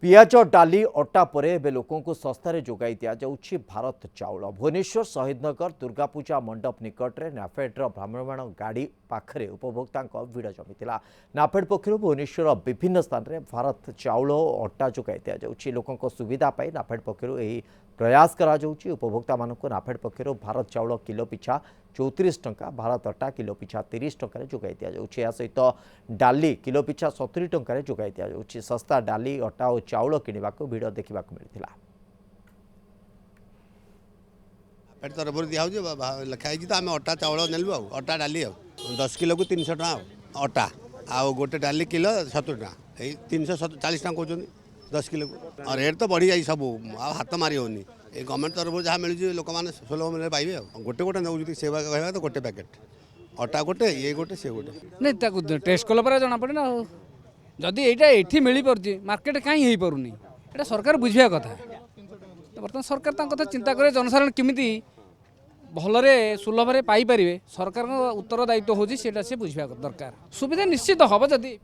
पियाज डाली अटा पर एवं लोक शस्तार जोगाई दि जाऊँगी भारत चाउल। भुवनेश्वर शहीदनगर दुर्गा पूजा मंडप निकटने नाफेड्र भ्राम्यमाण गाड़ी पाखरे उपभोक्ता भिड़ जमी नाफेड पक्षर भुवनेश्वर विभिन्न स्थान में भारत चाउल अटा जोगाई दि जाऊँगी। लोकों सुविधा पाई नाफेड पक्षर प्रयास करा जाउछि। उपभोक्ता मानक नाफेड पक्षर भारत चाउल किलो पिछा 34 टंका, भारत अटा किलो पिछा 30 टंका जोगाई दि जाउछि। या सहित डाली किलो पिछा 70 टंका जोगाई दि जाउछि। सस्ता डाली अटा और चाउल किनिबाकू भिड़ देखिबाकू मिलिथिला। पेट तरफ दिया लिखाई तो आम अटा चाउल नेलु अटा डाली 10 किलो को 300 टका अटा आ गोटे डाली किलो 70 टका 340 टका कहते 10 किलो को। और रेट तो बढ़ी जाए सब हाथ मारी होनी गवर्नमेंट तरफ जहाँ मिलूँ लोक मैंने सुलभ मूल्य पाइबे गोटे गोटे नौ सेवा कहवा तो गोटे पैकेट अटा गोटे ये गोटे से गोटे नहीं टेस्ट कला पर जना पड़े ना जदि ये मिल पार्टी मार्केट कहीं हो पारनी ये सरकार बुझा कथा। तो बर्तमान सरकार कथा चिंता करे जनसाधारण केमी भलरे सुलभ पाइपर सरकार उत्तरदायित्व होची से बुझा दरकार। सुविधा निश्चित हम जदि